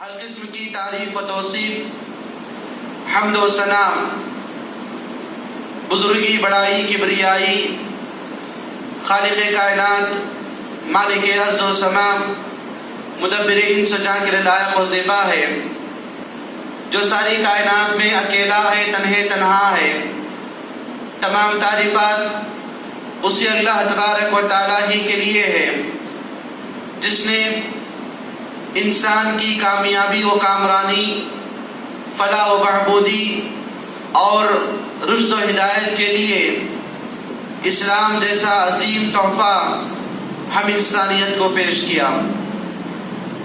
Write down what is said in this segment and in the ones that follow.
ہر قسم کی تعریف و توصیف، حمد و ثنا، بزرگی، بڑائی، کبریائی خالق کائنات، مالک ارض و سما، مدبر انس و جاں کے لائق و زیبا ہے، جو ساری کائنات میں اکیلا ہے، تنہا ہے۔ تمام تعریفات اسی اللہ تبارک و تعالیٰ ہی کے لیے ہے، جس نے انسان کی کامیابی و کامرانی، فلاح و بہبودی اور رشد و ہدایت کے لیے اسلام جیسا عظیم تحفہ ہم انسانیت کو پیش کیا۔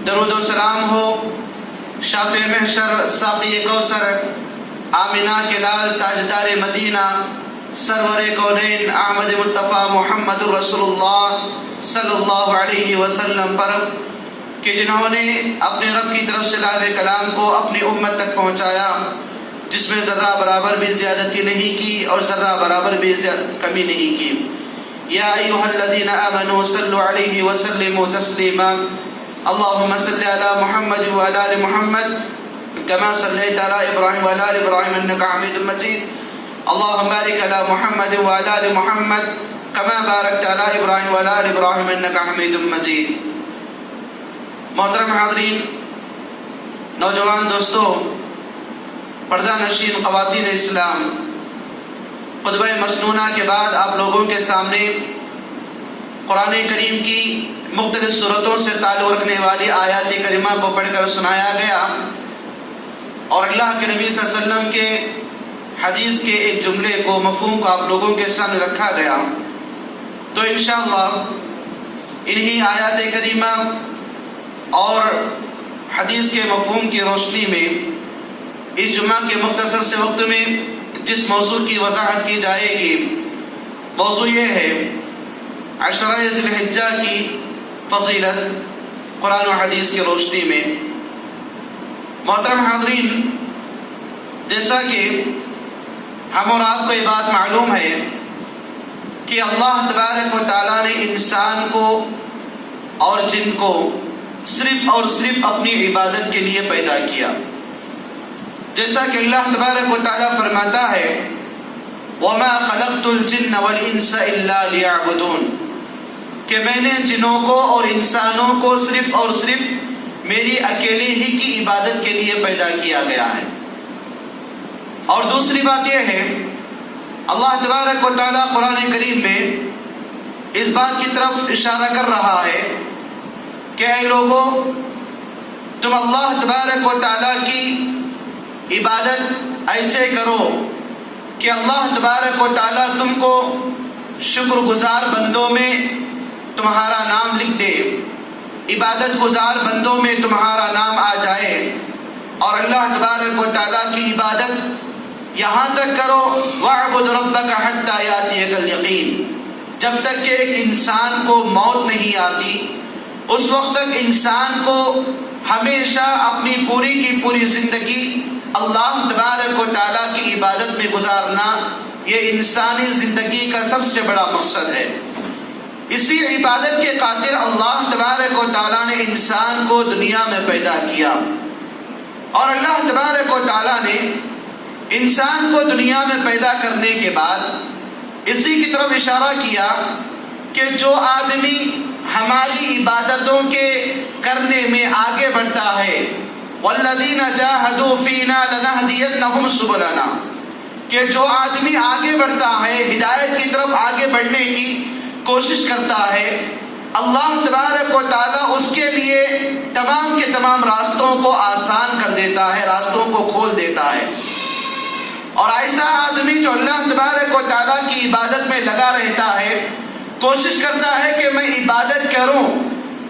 درود و سلام ہو شافع محشر، ساقی کوثر، آمنہ کے لال، تاجدار مدینہ، سرور کونین احمد مصطفیٰ محمد رسول اللہ صلی اللہ علیہ وسلم پر، کہ جنہوں نے اپنے رب کی طرف سے لاوے کلام کو اپنی امت تک پہنچایا، جس میں ذرہ برابر بھی زیادتی نہیں کی اور ذرہ برابر بھی کمی نہیں کی۔ یا ایھا الذین آمنوا صلوا علیہ وسلموا تسلیما، اللهم صل علی محمد وعلی آل محمد كما صلیت علی ابراہیم وعلی آل ابراہیم انک حمید مجید، اللهم بارک علی محمد وعلی آل محمد كما بارکت علی ابراہیم وعلی آل ابراہیم انک حمید مجید۔ محترم حاضرین، نوجوان دوستو، پردہ نشین خواتین اسلام، خطبہ مسنونہ کے بعد آپ لوگوں کے سامنے قرآن کریم کی مختلف صورتوں سے تعلق رکھنے والی آیات کریمہ کو پڑھ کر سنایا گیا، اور اللہ کے نبی صلی اللہ علیہ وسلم کے حدیث کے ایک جملے کو، مفہوم کو آپ لوگوں کے سامنے رکھا گیا۔ تو انشاءاللہ انہی آیات کریمہ اور حدیث کے مفہوم کی روشنی میں اس جمعہ کے مختصر سے وقت میں جس موضوع کی وضاحت کی جائے گی، موضوع یہ ہے عشرہ ذی الحجہ کی فضیلت قرآن و حدیث کی روشنی میں۔ محترم حاضرین، جیسا کہ ہم اور آپ کو یہ بات معلوم ہے کہ اللہ تبارک و تعالیٰ نے انسان کو اور جن کو صرف اور صرف اپنی عبادت کے لیے پیدا کیا، جیسا کہ اللہ تبارک و تعالیٰ فرماتا ہے وَمَا خَلَقْتُ الْجِنَّ وَالْإِنسَ إِلَّا لِيَعْبُدُونَ، کہ میں نے جنوں کو اور انسانوں کو صرف اور صرف میری اکیلے ہی کی عبادت کے لیے پیدا کیا گیا ہے۔ اور دوسری بات یہ ہے، اللہ تبارک و تعالیٰ قرآن کریم میں اس بات کی طرف اشارہ کر رہا ہے کہ اے لوگو، تم اللہ تبارک و تعالیٰ کی عبادت ایسے کرو کہ اللہ تبارک و تعالیٰ تم کو شکر گزار بندوں میں تمہارا نام لکھ دے، عبادت گزار بندوں میں تمہارا نام آ جائے، اور اللہ تبارک و تعالیٰ کی عبادت یہاں تک کرو وَاعْبُدْ رَبَّكَ حَتَّى يَأْتِيَكَ الْيَقِينُ، جب تک کہ ایک انسان کو موت نہیں آتی، اس وقت تک انسان کو ہمیشہ اپنی پوری کی پوری زندگی اللہ تبارک و تعالیٰ کی عبادت میں گزارنا، یہ انسانی زندگی کا سب سے بڑا مقصد ہے۔ اسی عبادت کے خاطر اللہ تبارک و تعالیٰ نے انسان کو دنیا میں پیدا کیا، اور اللہ تبارک و تعالیٰ نے انسان کو دنیا میں پیدا کرنے کے بعد اسی کی طرف اشارہ کیا کہ جو آدمی ہماری عبادتوں کے کرنے میں آگے بڑھتا ہے، وَالَّذِينَ جَاهَدُوا فِينَا لَنَهْدِيَنَّهُمْ سُبُلَنَا، کہ جو آدمی آگے بڑھتا ہے، ہدایت کی طرف آگے بڑھنے کی کوشش کرتا ہے، اللہ تبارک و تعالیٰ اس کے لیے تمام کے تمام راستوں کو آسان کر دیتا ہے، راستوں کو کھول دیتا ہے۔ اور ایسا آدمی جو اللہ تبارک و تعالیٰ کی عبادت میں لگا رہتا ہے، کوشش کرتا ہے کہ میں عبادت کروں،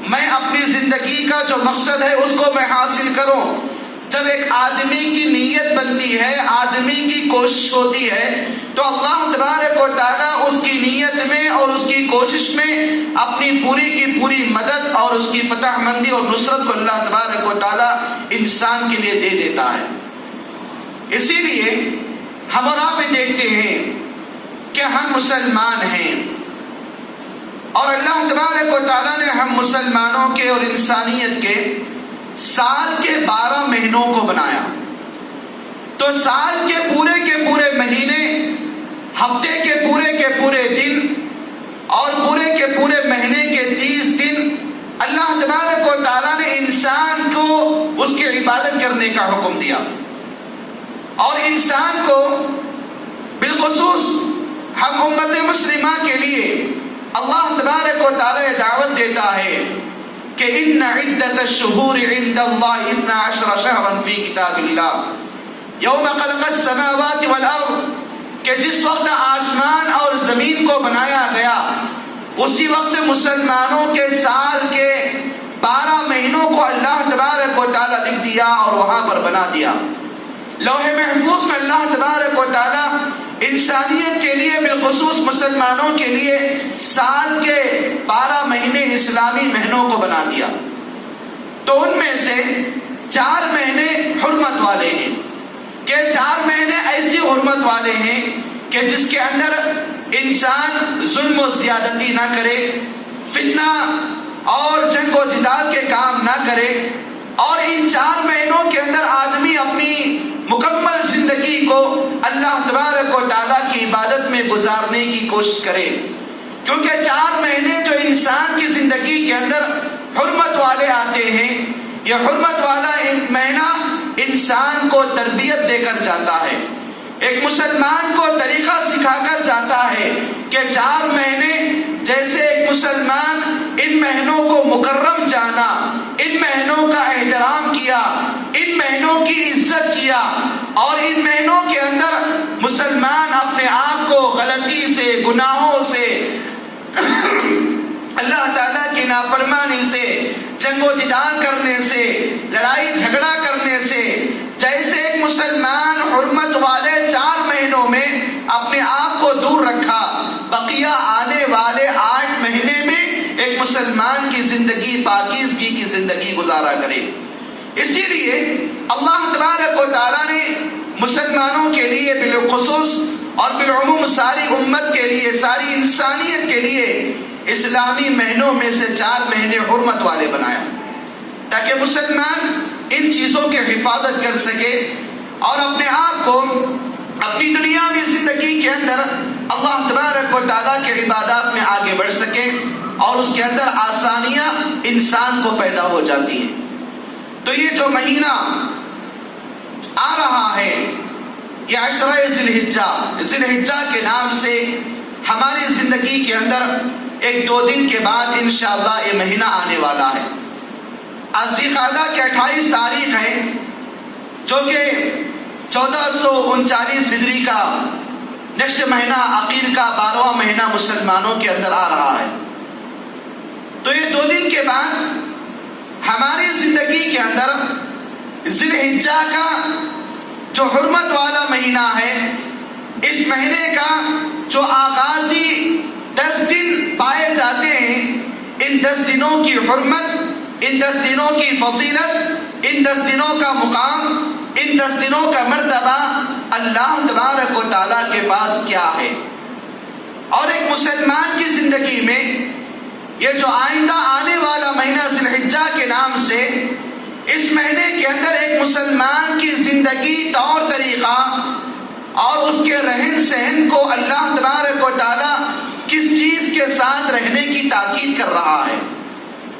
میں اپنی زندگی کا جو مقصد ہے اس کو میں حاصل کروں۔ جب ایک آدمی کی نیت بنتی ہے، آدمی کی کوشش ہوتی ہے، تو اللہ تبارک و تعالیٰ اس کی نیت میں اور اس کی کوشش میں اپنی پوری کی پوری مدد اور اس کی فتح مندی اور نصرت کو اللہ تبارک و تعالیٰ انسان کے لیے دے دیتا ہے۔ اسی لیے ہم اور آپ دیکھتے ہیں کہ ہم مسلمان ہیں، اور اللہ تبارک و تعالیٰ نے ہم مسلمانوں کے اور انسانیت کے سال کے 12 مہینوں کو بنایا، تو سال کے پورے مہینے، ہفتے کے پورے دن اور پورے مہینے کے 30 دن اللہ تبارک و تعالیٰ نے انسان کو اس کی عبادت کرنے کا حکم دیا. اور انسان کو بالخصوص ہم امت مسلمہ کے لیے اللہ تبارک و تعالیٰ دعوت دیتا ہے کہ ان عدت الشہور عند اللہ 12 شہرا فی کتاب اللہ یوم خلق السماوات والارض، کہ جس وقت آسمان اور زمین کو بنایا گیا اسی وقت مسلمانوں کے سال کے 12 مہینوں کو اللہ تبارک و تعالیٰ لکھ دیا اور وہاں پر بنا دیا. لوح محفوظ میں اللہ تبارک و تعالیٰ انسانیت کے لیے بالخصوص مسلمانوں کے لیے سال کے 12 مہینے اسلامی مہینوں کو بنا دیا. تو ان میں سے 4 مہینے حرمت والے ہیں، کہ 4 مہینے ایسی حرمت والے ہیں کہ جس کے اندر انسان ظلم و زیادتی نہ کرے، فتنہ اور جنگ و جدال کے کام نہ کرے، اور ان 4 مہینوں کے اندر آدمی اپنی مکمل زندگی کو اللہ تبارک و تعالیٰ کی عبادت میں گزارنے کی کوشش کرے. کیونکہ 4 مہینے جو انسان کی زندگی کے اندر حرمت والے آتے ہیں، یہ حرمت والا مہینہ انسان کو تربیت دے کر جاتا ہے، ایک مسلمان کو طریقہ سکھا کر جاتا ہے کہ 4 مہینے جیسے ایک مسلمان ان مہینوں کو مکرم جانا، ان مہینوں کا احترام کیا، ان مہینوں کی عزت کیا، اور ان مہینوں کے اندر مسلمان اپنے آپ کو غلطی سے، گناہوں سے، اللہ تعالیٰ کی نافرمانی سے، جنگ و جدال کرنے سے، لڑائی جھگڑا کرنے سے، جیسے ایک مسلمان حرمت والے 4 مہینوں میں اپنے آپ کو دور رکھا، بقیہ آنے والے 8 مہینے میں ایک مسلمان کی زندگی پاکیزگی کی زندگی گزارا کرے. اسی لیے اللہ تبارک و تعالیٰ نے مسلمانوں کے لیے بالخصوص اور بالعموم ساری امت کے لیے، ساری انسانیت کے لیے اسلامی مہینوں میں سے 4 مہینے حرمت والے بنایا، تاکہ مسلمان ان چیزوں کی حفاظت کر سکے اور اپنے آپ کو اپنی دنیاوی زندگی کے اندر اللہ تبارک و تعالیٰ کے عبادات میں آگے بڑھ سکے، اور اس کے اندر آسانیاں انسان کو پیدا ہو جاتی ہیں. تو یہ جو مہینہ آ رہا ہے یہ 10 ذی الحجہ کے نام سے ہماری زندگی کے اندر 1-2 دن کے بعد انشاءاللہ یہ مہینہ آنے والا ہے. ذی القعدہ کی 28 تاریخ ہے، جو کہ 1439 ہجری کا نیکسٹ مہینہ عقیل کا 12واں مہینہ مسلمانوں کے اندر آ رہا ہے. تو یہ 2 دن کے بعد ہماری زندگی کے اندر ذی الحجہ کا جو حرمت والا مہینہ ہے، اس مہینے کا جو آغازی 10 دن پائے جاتے ہیں، ان 10 دنوں کی حرمت، ان 10 دنوں کی فضیلت، ان 10 دنوں کا مقام، ان 10 دنوں کا مرتبہ اللہ تبارک و تعالیٰ کے پاس کیا ہے. اور ایک مسلمان کی زندگی میں یہ جو آئندہ آنے والا مہینہ ذی الحجہ کے نام سے، اس مہینے کے اندر ایک مسلمان کی زندگی، طور طریقہ اور اس کے رہن سہن کو اللہ تبارک و تعالیٰ کس چیز کے ساتھ رہنے کی تاکید کر رہا ہے،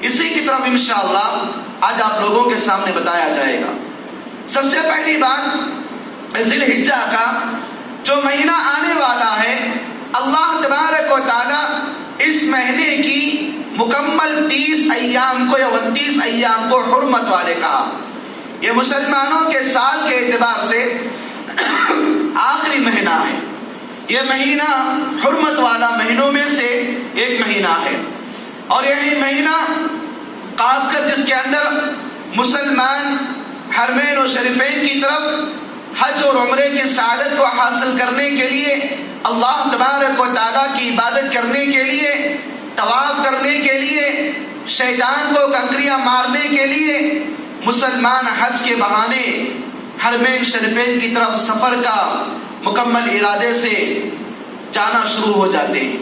اسی کی طرف انشاءاللہ آج آپ لوگوں کے سامنے بتایا جائے گا. سب سے پہلی بات، ذی الحجہ کا جو مہینہ آنے والا ہے، اللہ تبارک و تعالیٰ اس مہینے کی مکمل 30 ایام کو یا 29 ایام کو حرمت والے کہا. یہ مسلمانوں کے سال کے اعتبار سے آخری مہینہ ہے. یہ مہینہ حرمت والا مہینوں میں سے ایک مہینہ ہے، اور یہی مہینہ خاص کر جس کے اندر مسلمان حرمین و شریفین کی طرف حج اور عمرے کی سعادت کو حاصل کرنے کے لیے، اللہ تبارک و تعالیٰ کی عبادت کرنے کے لیے، طواف کرنے کے لیے، شیطان کو کنکریاں مارنے کے لیے مسلمان حج کے بہانے حرمین شریفین کی طرف سفر کا مکمل ارادے سے جانا شروع ہو جاتے ہیں.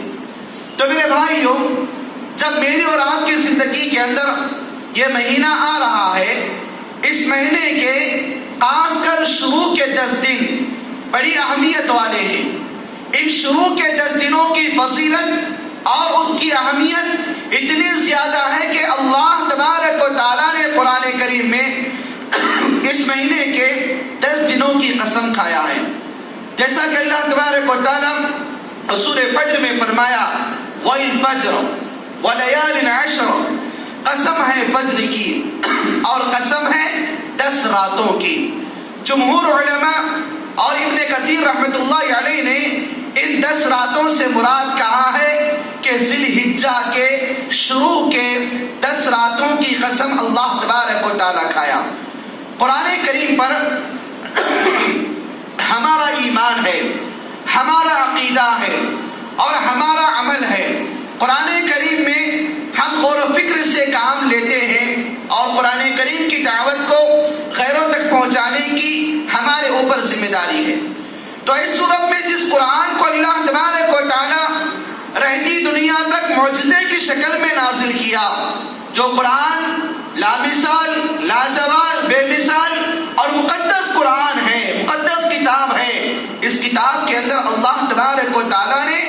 تو میرے بھائیوں، جب میری اور آپ کی زندگی کے اندر یہ مہینہ آ رہا ہے اس مہینے کے خاص کر شروع کے 10 دن بڑی اہمیت والے ہیں۔ ان شروع کے 10 دنوں کی فضیلت اور اس کی اہمیت اتنی زیادہ ہے کہ اللہ تبارک و تعالیٰ نے قرآن کریم میں اس مہینے کے 10 دنوں کی قسم کھایا ہے۔ جیسا کہ اللہ تبارک و تعالیٰ سورہ فجر میں فرمایا وَالْفَجْرِ وَلَيَالٍ عَشْرٍ، قسم ہے فجر کی اور قسم ہے 10 راتوں کی۔ جمہور علماء اور ابن کثیر رحمۃ اللہ علیہ نے ان 10 راتوں سے مراد کہا ہے کہ ذی الحجہ کے شروع کے 10 راتوں کی قسم اللہ تبارک و تعالیٰ کھایا۔ قرآن کریم پر ہمارا ایمان ہے، ہمارا عقیدہ ہے اور ہمارا عمل ہے۔ قرآن کریم میں ہم غور و فکر سے کام لیتے ہیں اور قرآن کریم کی دعوت کو غیروں تک پہنچانے کی ہمارے اوپر ذمہ داری ہے۔ تو اس صورت میں جس قرآن کو اللہ تبارک و تعالیٰ رہتی دنیا تک معجزے کی شکل میں نازل کیا، جو قرآن لامثال، لازوال، بے مثال اور مقدس قرآن ہے، مقدس کتاب ہے، اس کتاب کے اندر اللہ تبارک و تعالیٰ نے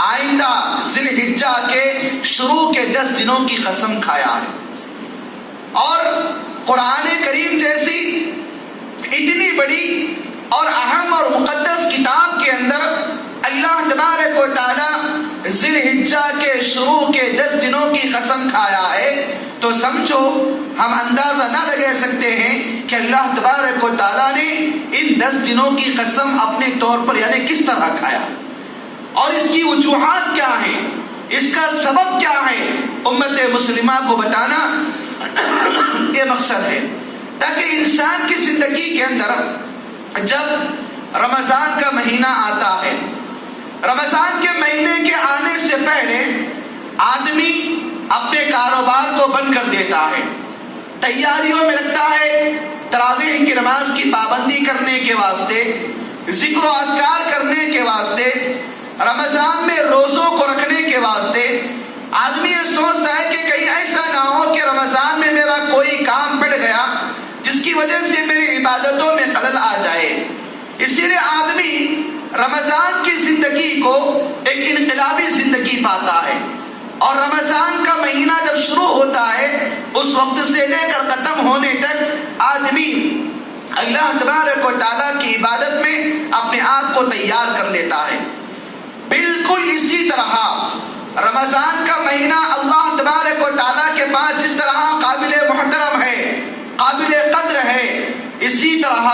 آئندہ ذی الحجہ کے شروع کے 10 دنوں کی قسم کھایا ہے۔ اور قرآن کریم جیسی اتنی بڑی اور اہم اور مقدس کتاب کے اندر اللہ تبارک و تعالیٰ ذی الحجہ کے شروع کے 10 دنوں کی قسم کھایا ہے، تو سمجھو ہم اندازہ نہ لگا سکتے ہیں کہ اللہ تبارک و تعالیٰ نے ان 10 دنوں کی قسم اپنے طور پر یعنی کس طرح کھایا اور اس کی وجوہات کیا ہیں، اس کا سبب کیا ہے، امت مسلمہ کو بتانا یہ مقصد ہے، تاکہ انسان کی زندگی کے اندر جب رمضان کا مہینہ آتا ہے، رمضان کے مہینے کے آنے سے پہلے آدمی اپنے کاروبار کو بند کر دیتا ہے، تیاریوں میں لگتا ہے، تراویح کی نماز کی پابندی کرنے کے واسطے، ذکر و اذکار کرنے کے واسطے، رمضان میں روزوں کو رکھنے کے واسطے۔ آدمی یہ سوچتا ہے کہ کہیں ایسا نہ ہو کہ رمضان میں میرا کوئی کام پڑ گیا جس کی وجہ سے میری عبادتوں میں خلل آ جائے، اسی لیے آدمی رمضان کی زندگی کو ایک انقلابی زندگی پاتا ہے، اور رمضان کا مہینہ جب شروع ہوتا ہے اس وقت سے لے کر ختم ہونے تک آدمی اللہ تبارک و تعالیٰ کی عبادت میں اپنے آپ کو تیار کر لیتا ہے۔ بالکل اسی طرح رمضان کا مہینہ اللہ تبارک و تعالیٰ کے پاس جس طرح قابل محترم ہے، قابل قدر ہے، اسی طرح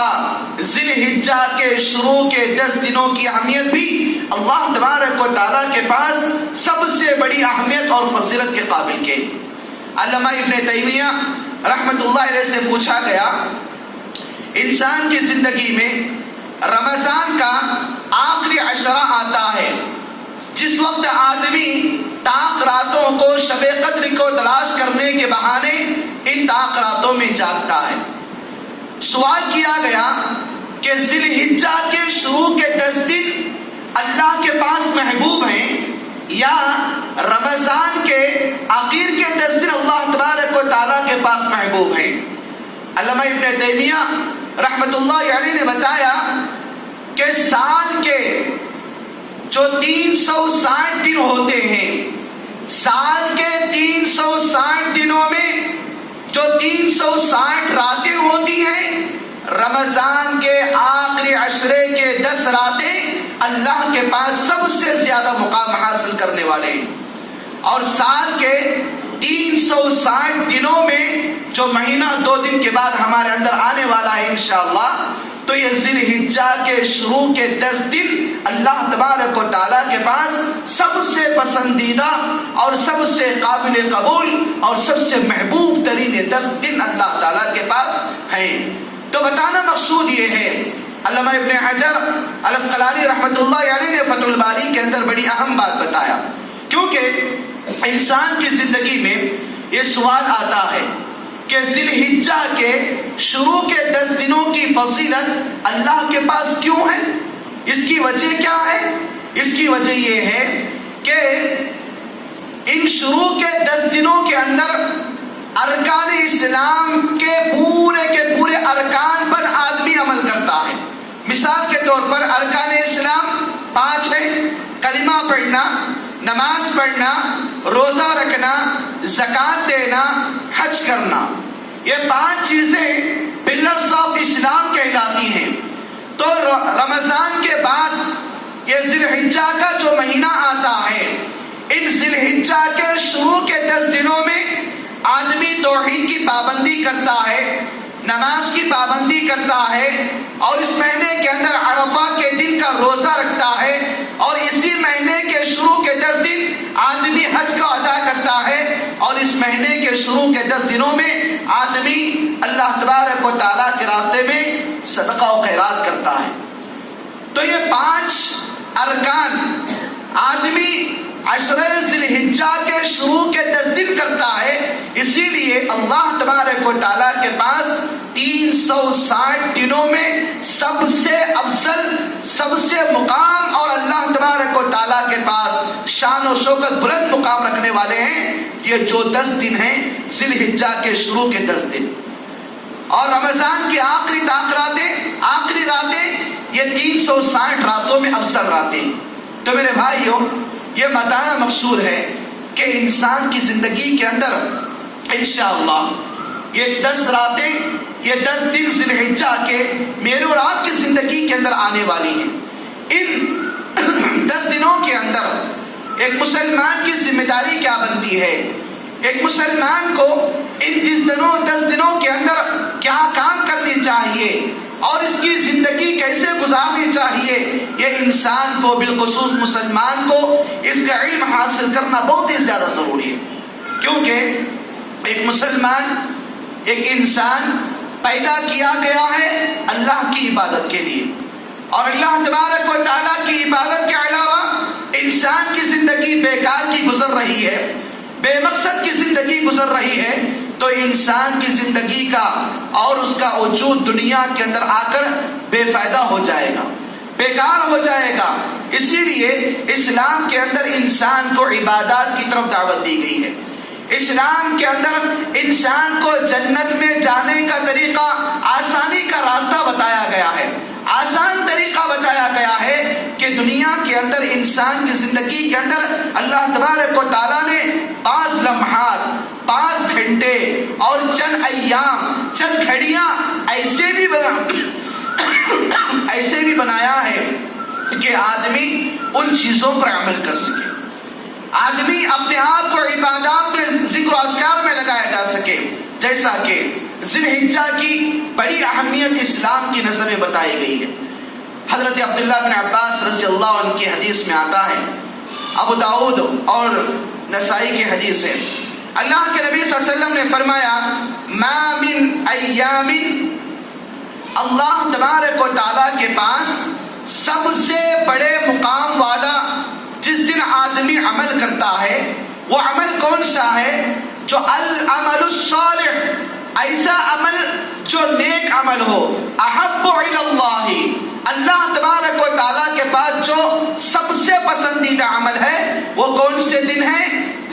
ذی الحجہ کے شروع کے 10 دنوں کی اہمیت بھی اللہ تبارک و تعالیٰ کے پاس سب سے بڑی اہمیت اور فضیلت کے قابل کے۔ علامہ ابن تیمیہ رحمۃ اللہ علیہ سے پوچھا گیا، انسان کی زندگی میں رمضان کا آخری عشرہ آتا ہے، جس وقت آدمی طاق راتوں کو شب قدر کو تلاش کرنے کے بہانے ان طاق راتوں میں جاگتا ہے۔ سوال کیا گیا کہ ذی الحجہ کے شروع کے 10 دن اللہ کے پاس محبوب ہیں یا رمضان کے آخر کے 10 دن اللہ تبارک و تعالیٰ کے پاس محبوب ہیں؟ علامہ ابن تیمیہ رحمۃ اللہ علیہ نے بتایا کہ سال کے جو 360 دن ہوتے ہیں، سال کے 360 دنوں میں جو 360 راتیں ہوتی ہیں، رمضان کے آخری عشرے کے 10 راتیں اللہ کے پاس سب سے زیادہ مقام حاصل کرنے والے ہیں، اور سال کے 360 دنوں میں جو مہینہ 2 دن کے بعد ہمارے اندر آنے والا ہے انشاءاللہ، تو یہ ذی الحجہ کے شروع کے 10 دن اللہ تبارک و تعالیٰ کے پاس سب سے پسندیدہ اور سب سے قابل قبول اور سب سے محبوب ترین 10 دن اللہ تعالیٰ کے پاس ہیں۔ تو بتانا مقصود یہ ہے، علامہ ابن حجر الاسقلانی رحمۃ اللہ علیہ نے فتح الباری کے اندر بڑی اہم بات بتایا، کیونکہ انسان کی زندگی میں یہ سوال آتا ہے کہ ذی الحجہ کے شروع کے 10 دنوں کی فضیلت اللہ کے پاس کیوں ہے؟ اس کی وجہ کیا ہے؟ اس کی وجہ یہ ہے کہ ان شروع کے 10 دنوں کے اندر ارکان اسلام کے پورے ارکان پر آدمی عمل کرتا ہے. مثال کے طور پر ارکان اسلام 5 ہے: کلمہ پڑھنا، نماز پڑھنا، روزہ رکھنا، زکوٰۃ دینا، حج کرنا. یہ 5 چیزیں پلرز آف اسلام کہلاتی ہیں. تو رمضان کے بعد یہ ذی الحجہ کا جو مہینہ آتا ہے، ان ذی الحجہ کے شروع کے 10 دنوں میں آدمی توحید کی پابندی کرتا ہے، نماز کی پابندی کرتا ہے، اور اس مہینے کے اندر عرفہ کے دن کا روزہ رکھتا ہے، اور اسی مہینے کے شروع کے 10 دن آدمی حج کا ادا کرتا ہے، اور اس مہینے کے شروع کے 10 دنوں میں آدمی اللہ تبارک و تعالیٰ کے راستے میں صدقہ و خیرات کرتا ہے. تو یہ 5 ارکان آدمی عشرہ ذی الحجہ کے شروع کے 10 دن کرتا ہے. اسی لیے اللہ تبارک و تعالیٰ کے پاس 360 دنوں میں سب سے افضل، سب سے مقام، اور اللہ تبارک و تعالیٰ کے پاس شان و شوکت بلند مقام رکھنے والے ہیں یہ جو 10 دن ہیں، ذی الحجہ کے شروع کے 10 دن. اور رمضان کی آخری راتیں یہ 360 راتوں میں افضل راتیں. تو میرے بھائیوں، یہ بتانا مقصود ہے کہ انسان کی زندگی کے اندر انشاءاللہ یہ 10 راتیں، یہ 10 دن ذی الحجہ کے میرے اور آپ کی زندگی کے اندر آنے والی ہیں. ان 10 دنوں کے اندر ایک مسلمان کی ذمہ داری کیا بنتی ہے؟ ایک مسلمان کو ان 10 دنوں کے اندر کیا کام کرنی چاہیے اور اس کی زندگی کیسے گزارنی چاہیے، یہ انسان کو، بالخصوص مسلمان کو، اس کا علم حاصل کرنا بہت ہی زیادہ ضروری ہے. کیونکہ ایک مسلمان، ایک انسان پیدا کیا گیا ہے اللہ کی عبادت کے لیے، اور اللہ تبارک و تعالیٰ کی عبادت کے علاوہ انسان کی زندگی بیکار کی گزر رہی ہے، بے مقصد کی زندگی گزر رہی ہے، تو انسان کی زندگی کا اور اس کا وجود دنیا کے اندر آ کر بے فائدہ ہو جائے گا، بیکار ہو جائے گا. اسی لیے اسلام کے اندر انسان کو عبادات کی طرف دعوت دی گئی ہے. اسلام کے اندر انسان کو جنت میں جانے کا طریقہ، آسانی کا راستہ بتایا گیا ہے، آسان طریقہ بتایا گیا ہے کہ دنیا کے اندر انسان کی زندگی کے اندر اللہ تبارک و تعالیٰ نے 5 لمحات، 5 گھنٹے اور چند ایام، چند گھڑیاں ایسے بھی بنایا ہے کہ آدمی ان چیزوں پر عمل کر سکے، آدمی اپنے آپ کو عبادات میں، ذکر و اذکار میں لگایا جا سکے. جیسا کہ ذی الحجہ کی بڑی اہمیت اسلام کی نظر میں بتائی گئی ہے. حضرت عبداللہ بن عباس رضی اللہ عنہ کی حدیث میں آتا ہے، ابو داؤد اور نسائی کی حدیث ہے، اللہ کے نبی صلی اللہ علیہ وسلم نے فرمایا: ما من ایام، اللہ تبارک و تعالیٰ کے پاس سب سے بڑے مقام والا جس دن آدمی عمل کرتا ہے، وہ عمل کون سا ہے؟ جو العمل الصالح، ایسا عمل جو نیک عمل ہو، احب الی اللہ، اللہ تبارک و تعالیٰ کے پاس جو سب سے پسندیدہ عمل ہے وہ کون سے دن ہے؟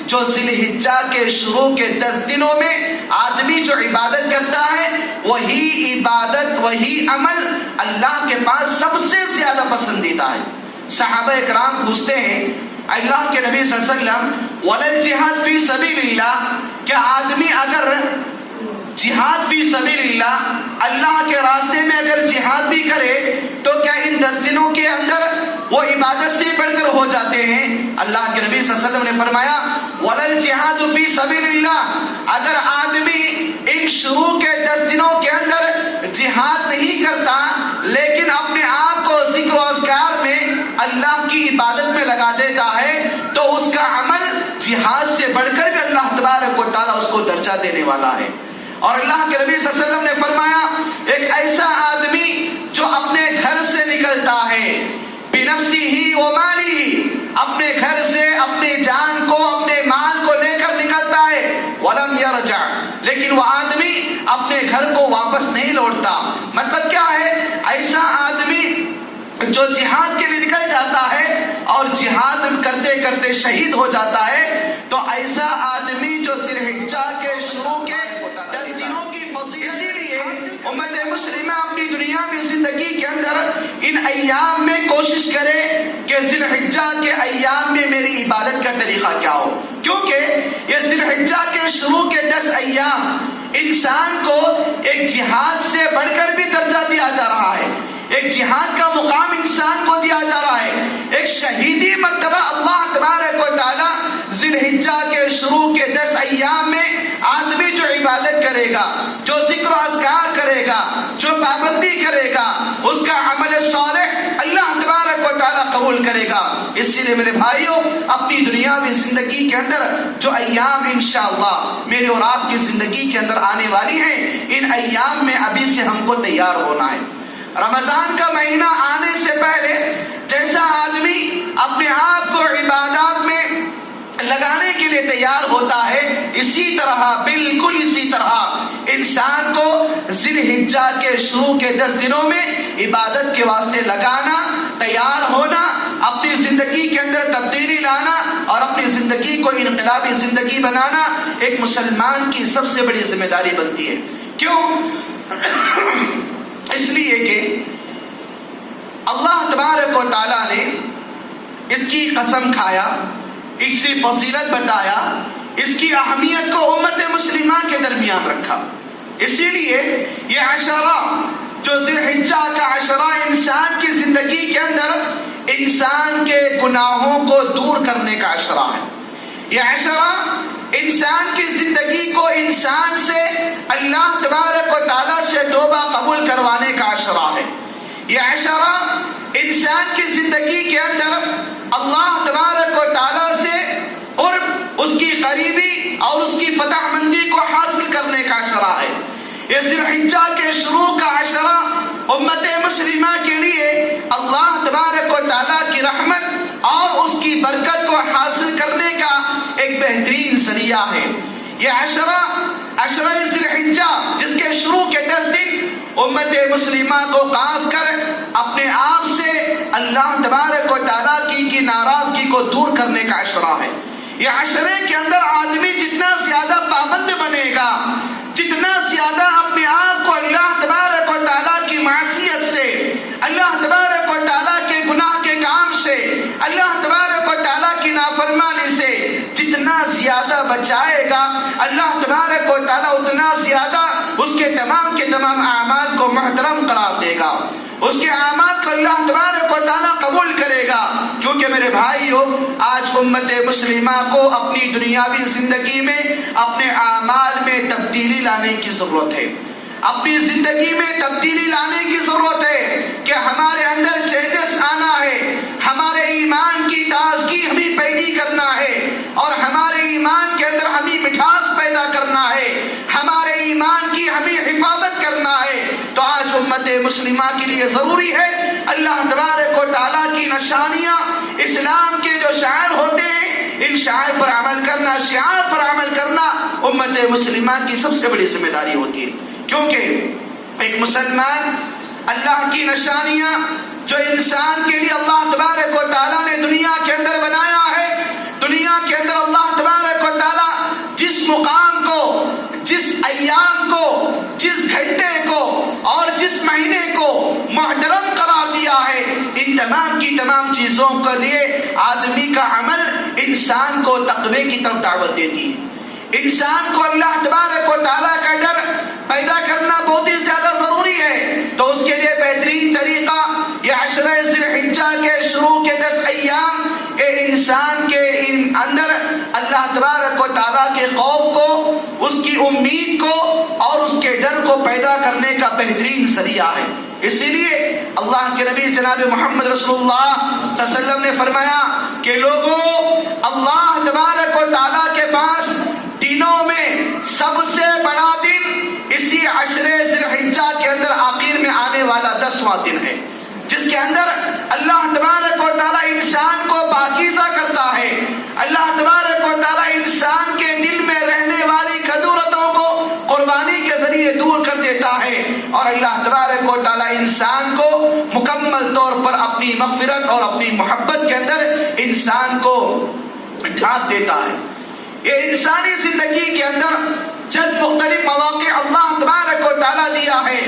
جو ذی الحجہ کے شروع کے 10 دنوں میں آدمی جو عبادت کرتا ہے، وہی عبادت، وہی عمل اللہ کے پاس سب سے زیادہ پسندیدہ ہے. صحابہ اکرام پوچھتے ہیں اللہ کے نبی صلی اللہ علیہ وسلم، وَلَا الْجِهَادُ فِي سَبِيلِ اللَّهِ، کیا آدمی اگر جہاد فی سبیل اللہ، اللہ کے راستے میں اگر جہاد بھی کرے تو کیا ان 10 دنوں کے اندر وہ عبادت سے بڑھ کر ہو جاتے ہیں؟ اللہ کے نبی صلی اللہ علیہ وسلم نے فرمایا وَلَا الْجِهَادُ فِي سَبِيلِ اللَّهِ، اگر آدمی ان شروع کے 10 دنوں کے اندر جہاد نہیں کرتا لیکن اپنے آپ کو ذکر و اذکار میں اللہ کی عبادت میں لگا دیتا ہے تو اس کا عمل جہاد سے بڑھ کر بھی اللہ تبارک و تعالیٰ اس کو درجہ دینے والا ہے. اور اللہ کے نبی صلی اللہ علیہ وسلم نے فرمایا ایک ایسا آدمی جو اپنے گھر سے نکلتا ہے بنفسہ و مالہ، اپنے گھر سے اپنی جان کو، اپنے مال کو لے کر نکلتا ہے، ولم یرجع، لیکن وہ آدمی اپنے گھر کو واپس نہیں لوٹتا. مطلب کیا ہے؟ ایسا آدمی جو جہاد کے لیے نکل جاتا ہے اور جہاد کرتے کرتے شہید ہو جاتا ہے، تو ایسا آدمی جو ذی الحجہ کے شروع کے ان ایام میں کوشش کرے کہ ذی الحجہ کے ایام میں میری عبادت کا طریقہ کیا ہو، کیونکہ یہ ذی الحجہ کے شروع کے 10 ایام انسان کو ایک جہاد سے بڑھ کر بھی درجہ دیا جا رہا ہے، ایک جہاد کا مقام انسان کو دیا جا رہا ہے، ایک شہیدی مرتبہ اللہ تبارک و تعالی ذی الحجہ کے شروع کے 10 ایام میں آدمی جو عبادت کرے گا، جو ذکر و اذکار کرے گا، جو پابندی کرے گا، اس کا عمل صالح اللہ تبارک و تعالی قبول کرے گا۔ اس لیے میرے بھائیوں، اپنی دنیاوی زندگی کے اندر جو ایام انشاءاللہ میرے اور آپ کی زندگی کے اندر آنے والی ہیں، ان ایام میں ابھی سے ہم کو تیار ہونا ہے۔ رمضان کا مہینہ آنے سے پہلے جیسا آدمی اپنے آپ کو عبادات میں لگانے کے لیے تیار ہوتا ہے، اسی طرح بالکل اسی طرح انسان کو ذی الحجہ کے شروع کے 10 دنوں میں عبادت کے واسطے لگانا، تیار ہونا، اپنی زندگی کے اندر تبدیلی لانا اور اپنی زندگی کو انقلابی زندگی بنانا ایک مسلمان کی سب سے بڑی ذمہ داری بنتی ہے۔ کیوں؟ اس لیے کہ اللہ تبارک و تعالیٰ نے اس کی قسم کھایا، اس کی فضیلت بتایا، اس کی اہمیت کو امت مسلمہ کے درمیان رکھا۔ اسی لیے یہ عشرہ جو ذی الحجہ کا عشرہ انسان کی زندگی کے اندر انسان کے گناہوں کو دور کرنے کا عشرہ ہے۔ یہ عشرہ انسان کی زندگی کو انسان سے اللہ تبارک و تعالیٰ سے توبہ قبول کروانے کا عشرہ ہے۔ یہ عشرہ انسان کی زندگی کے اندر اللہ تبارک و تعالیٰ سے قرب، اس کی قریبی اور اس کی فتح مندی کو حاصل کرنے کا عشرہ ہے۔ یہ ذی الحجہ کے شروع کا عشرہ امت مسلمہ کے لیے اللہ تبارک و تعالیٰ کی رحمت اور اس کی برکت کو حاصل کرنے کا ایک بہترین ذریعہ ہے۔ یہ عشرہ ذی الحجہ جس کے شروع کے 10 دن امت مسلمہ کو خاص کر اپنے آپ سے اللہ تبارک و تعالیٰ کی ناراضگی کو دور کرنے کا عشرہ ہے۔ یہ عشرے کے اندر آدمی جتنا زیادہ پابند بنے گا، جتنا زیادہ اپنے آپ کو اللہ تبارک و تعالیٰ کی معصیت سے، اللہ تبارک و تعالیٰ کے گناہ کے کام سے، اللہ تبارک و تعالیٰ کی نافرمانی سے جتنا زیادہ بچائے گا، اللہ تبارک و تعالیٰ اتنا زیادہ اس کے تمام اعمال کو محترم قرار دے گا، اس کے اعمال کو اللہ تبارک و تعالیٰ قبول کرے گا۔ کیونکہ میرے بھائیو، آج امت مسلمہ کو اپنی دنیاوی زندگی میں اپنے اعمال میں تبدیلی لانے کی ضرورت ہے، اپنی زندگی میں تبدیلی لانے کی ضرورت ہے کہ ہمارے اندر چینجز آنا ہے، ہمارے ایمان کی تازگی ہمیں پیدا کرنا ہے اور ہمارے ایمان کے اندر ہمیں مٹھاس پیدا کرنا ہے، ہمارے ایمان کی ہمیں حفاظت کرنا ہے۔ تو آج امت مسلمہ کے لیے ضروری ہے اللہ تبارک و تعالیٰ کی نشانیاں، اسلام کے جو شعائر ہوتے ہیں، ان شعائر پر عمل کرنا، شعار پر عمل کرنا امت مسلمہ کی سب سے بڑی ذمہ داری ہوتی ہے۔ کیونکہ ایک مسلمان اللہ کی نشانیاں جو انسان کے لیے اللہ تبارک و تعالیٰ نے دنیا کے اندر بنایا ہے، دنیا کے اندر اللہ تبارک و تعالیٰ جس مقام کو، جس ایام کو، جس گھنٹے کو اور جس مہینے کو محترم قرار دیا ہے، ان تمام کی تمام چیزوں کے لیے آدمی کا عمل انسان کو تقوی کی طرف دعوت دیتی ہے۔ انسان کو اللہ تبارک و تعالیٰ کا ڈر پیدا کرنا بہت ہی زیادہ ضروری ہے۔ تو اس کے لیے بہترین طریقہ یہ عشرہ ذی الحجہ کے شروع کے 10 ایام انسان کے اندر اللہ تبارک و تعالیٰ کے خوف کو، اس کی امید کو اور اس کے ڈر کو پیدا کرنے کا بہترین ذریعہ ہے۔ اسی لیے اللہ کے نبی جناب محمد رسول اللہ صلی اللہ علیہ وسلم نے فرمایا کہ لوگوں، اللہ تبارک و تعالیٰ کے پاس دنوں میں سب سے بڑا دن اسی عشرہ ذی الحجہ کے اندر آخر میں آنے والا 10واں دن ہے، جس کے اندر اللہ تبارک و تعالیٰ انسان کو پاکیزہ کرتا ہے، اللہ تبارک و تعالیٰ انسان کے دل میں رہنے والی کدورتوں کو قربانی کے ذریعے دور کر دیتا ہے، اور اللہ تبارک و تعالیٰ انسان کو مکمل طور پر اپنی مغفرت اور اپنی محبت کے اندر انسان کو ڈھانپ دیتا ہے۔ یہ انسانی زندگی کے اندر چند مختلف مواقع اللہ تبارک و تعالیٰ دیا ہے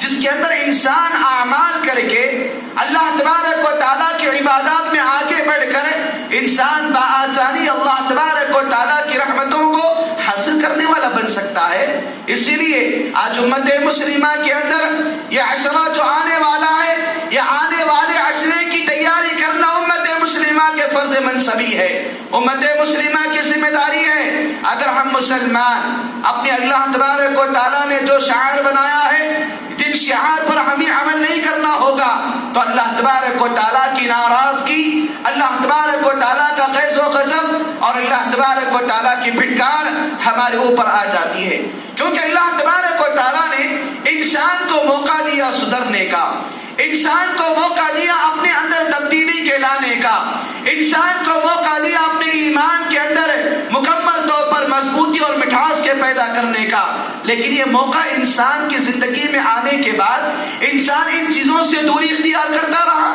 جس کے اندر انسان اعمال کر کے اللہ تبارک و تعالیٰ کی عبادات میں آگے بڑھ کر انسان بآسانی اللہ تبارک و تعالیٰ کی رحمتوں کو حاصل کرنے والا بن سکتا ہے۔ اسی لیے آج امت مسلمہ کے اندر یہ عشرہ جو آنے والا ہے، یہ آنے والے عشرے کی تیاری کرنا امت مسلمہ کے فرض منصبی ہے، امت مسلمہ کی ذمہ داری ہے۔ اگر ہم مسلمان اپنے اللہ تبارک و تعالیٰ نے جو شعائر بنایا ہے، جن شعائر پر ہمیں عمل نہیں کرنا ہوگا تو اللہ تبارک و تعالیٰ کی ناراضگی، اللہ تبارک و تعالیٰ کا غیظ و غضب اور اللہ تبارک و تعالیٰ کی پھٹکار ہمارے اوپر آ جاتی ہے، کیونکہ اللہ تبارک و تعالیٰ نے انسان کو موقع دیا سدھرنے کا، انسان کو موقع دیا اپنے اندر تبدیلی کے لانے کا، انسان کو موقع دیا اپنے ایمان کے اندر مکمل طور پر مضبوطی اور مٹھاس کے پیدا کرنے کا، لیکن یہ موقع انسان کی زندگی میں آنے کے بعد انسان ان چیزوں سے دوری اختیار کرتا رہا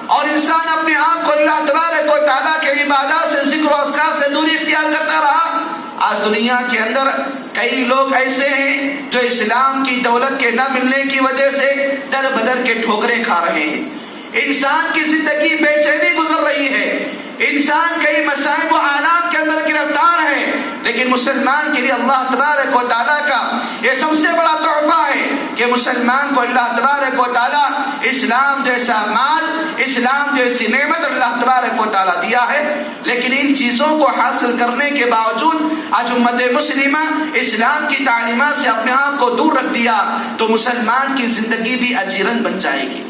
اور انسان اپنے آپ کو اللہ تبارک و تعالیٰ کے عبادات سے، ذکر و اذکار سے دوری اختیار کرتا رہا۔ آج دنیا کے اندر کئی لوگ ایسے ہیں جو اسلام کی دولت کے نہ ملنے کی وجہ سے در بدر کے ٹھوکریں کھا رہے ہیں، انسان کی زندگی بے چینی گزر رہی ہے، انسان کئی مصائب و آلات کے اندر گرفتار ہے، لیکن مسلمان کے لیے اللہ تبارک و تعالیٰ کا یہ سب سے بڑا تحفہ ہے کہ مسلمان کو اللہ تبارک و تعالیٰ اسلام جیسا مال، اسلام جیسی نعمت اللہ تبارک و تعالیٰ دیا ہے، لیکن ان چیزوں کو حاصل کرنے کے باوجود آج امت مسلمہ اسلام کی تعلیمات سے اپنے آپ کو دور رکھ دیا تو مسلمان کی زندگی بھی اجیرن بن جائے گی۔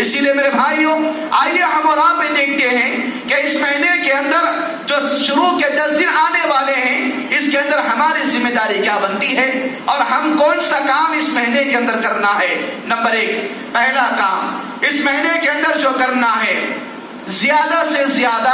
اسی لیے میرے بھائیوں، آئیے ہم اور آپ دیکھتے ہیں کہ اس مہینے کے اندر جو شروع کے 10 دن آنے والے ہیں، اس کے اندر ہماری ذمہ داری کیا بنتی ہے اور ہم کون سا کام اس مہینے کے اندر کرنا ہے۔ نمبر 1، پہلا کام اس مہینے کے اندر جو کرنا ہے، زیادہ سے زیادہ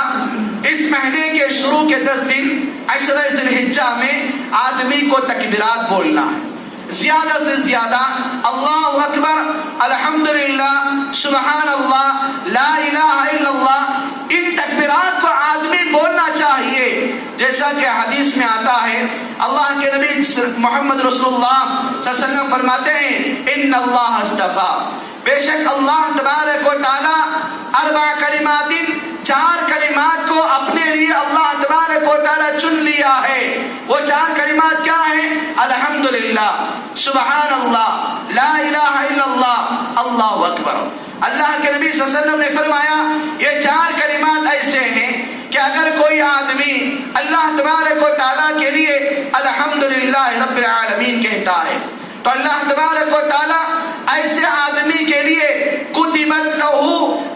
اس مہینے کے شروع کے 10 دن عشرہ ذی الحجہ میں آدمی کو تکبیرات بولنا ہے، زیادہ سے زیادہ اللہ اکبر، الحمدللہ، سبحان اللہ، لا الہ الا اللہ، ان تکبیرات کو آدمی بولنا چاہیے، جیسا کہ حدیث میں آتا ہے۔ اللہ کے نبی محمد رسول اللہ صلی اللہ علیہ وسلم فرماتے ہیں ان اللہ اصطفیٰ، بے شک اللہ تبارک و تعالی 4 کلمات، 4 کلمات کو اپنے لیے اللہ تبارک و تعالی چن لیا ہے۔ وہ 4 کلمات کیا ہیں؟ الحمدللہ، سبحان اللہ، لا الہ الا اللہ، اللہ اکبر۔ اللہ کے نبی صلی اللہ علیہ وسلم نے فرمایا یہ 4 کلمات ایسے ہیں کہ اگر کوئی آدمی اللہ تبارک و تعالیٰ کے لیے الحمدللہ رب العالمین کہتا ہے تو اللہ تبارک و تعالیٰ ایسے آدمی کے لیے کتبت لہ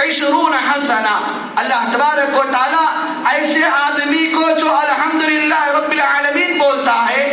20 حسنہ، اللہ تبارک و تعالیٰ ایسے آدمی کو جو الحمدللہ رب العالمین بولتا ہے،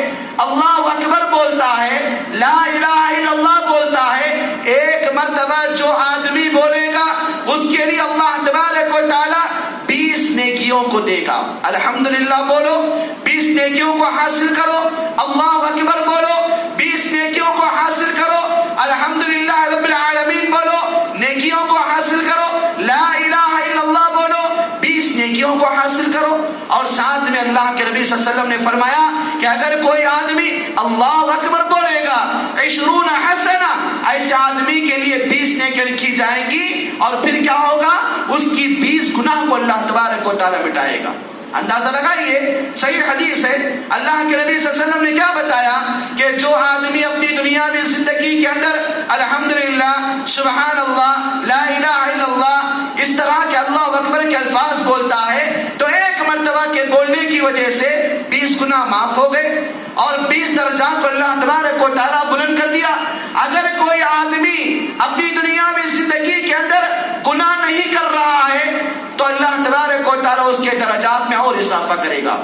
اللہ اکبر بولتا ہے، لا الہ الا اللہ بولتا ہے، 1 مرتبہ جو آدمی بولے گا اس کے لیے اللہ تبارک و تعالیٰ 20 نیکیوں کو دے گا۔ الحمدللہ بولو، 20 نیکیوں کو حاصل کرو، اللہ اکبر بولو، 20 نیکیوں کو حاصل کرو، الحمدللہ رب العالمین بولو، نیکیوں کو حاصل کرو، لا الہ الا اللہ بولو، 20 نیکیوں کو حاصل کرو۔ اور ساتھ میں اللہ کے نبی صلی اللہ علیہ وسلم نے فرمایا کہ اگر کوئی آدمی اللہ اکبر بولے گا 20 حسنہ، ایسے آدمی کے لیے 20 نیکیاں لکھی جائیں گی، اور پھر کیا ہوگا؟ اس کی 20 گناہ کو اللہ تبارک و تعالیٰ مٹائے گا۔ اندازہ لگائیے، صحیح حدیث ہے، اللہ کے نبی صلی اللہ علیہ وسلم نے کیا بتایا کہ جو آدمی اپنی دنیاوی زندگی کے اندر الحمدللہ، سبحان اللہ، لا الہ الا اللہ، اس طرح کے اللہ اکبر کے الفاظ بولتا ہے تو 1 مرتبہ کے بولنے کی وجہ سے 20 گناہ معاف ہو گئے اور 20 درجات کو اللہ تبارک و تعالیٰ بلند کر دیا۔ اگر کوئی آدمی اپنی دنیاوی زندگی کے اندر گناہ نہیں کر رہا ہے تو اللہ تبارک و تعالیٰ اس کے درجات میں اور اضافہ کرے گا۔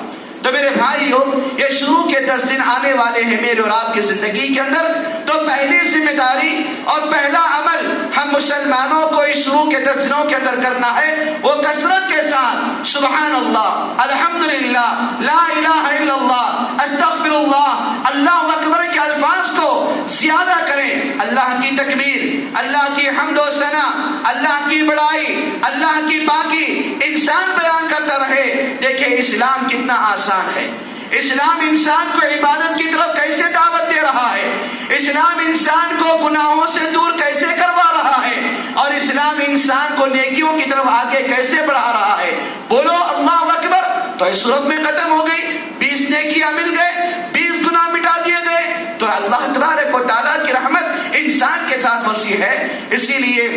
تو میرے بھائیو، یہ شروع کے 10 دن آنے والے ہیں میرے اور آپ کی زندگی کے اندر، تو پہلی ذمہ داری اور پہلا عمل ہم مسلمانوں کو اس شروع کے 10 دنوں کے اندر کرنا ہے، وہ کثرت کے ساتھ سبحان اللہ، الحمدللہ، لا الہ الا اللہ، استغفر اللہ، اللہ اکبر کے الفاظ کو زیادہ کریں۔ اللہ کی تکبیر، اللہ کی حمد و ثنا، اللہ کی بڑائی، اللہ کی پاکی انسان بیان کرتا رہے۔ دیکھیں اسلام کتنا آسان ہے، اسلام انسان کو عبادت کی طرف کیسے دعوت دے رہا ہے، اسلام انسان کو گناہوں سے دور کیسے کروا رہا ہے، اور اسلام انسان کو نیکیوں کی طرف آگے کیسے بڑھا رہا ہے۔ بولو اللہ اکبر، تو اس صورت میں ختم ہو گئی، 20 نیکیاں مل گئے، 20 گناہ مٹا دیے گئے۔ تو اللہ تبارک و تعالیٰ کی رحمت انسان کے ساتھ وسیع ہے۔ اسی لیے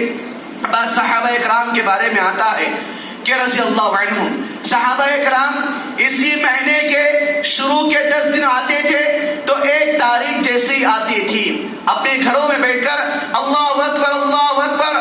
بعض صحابہ کرام کے بارے میں آتا ہے کہ رضی اللہ عنہم، صحابہ کرام اسی مہینے کے شروع کے 10 دن آتے تھے تو ایک تاریخ جیسی آتی تھی، اپنے گھروں میں بیٹھ کر اللہ اکبر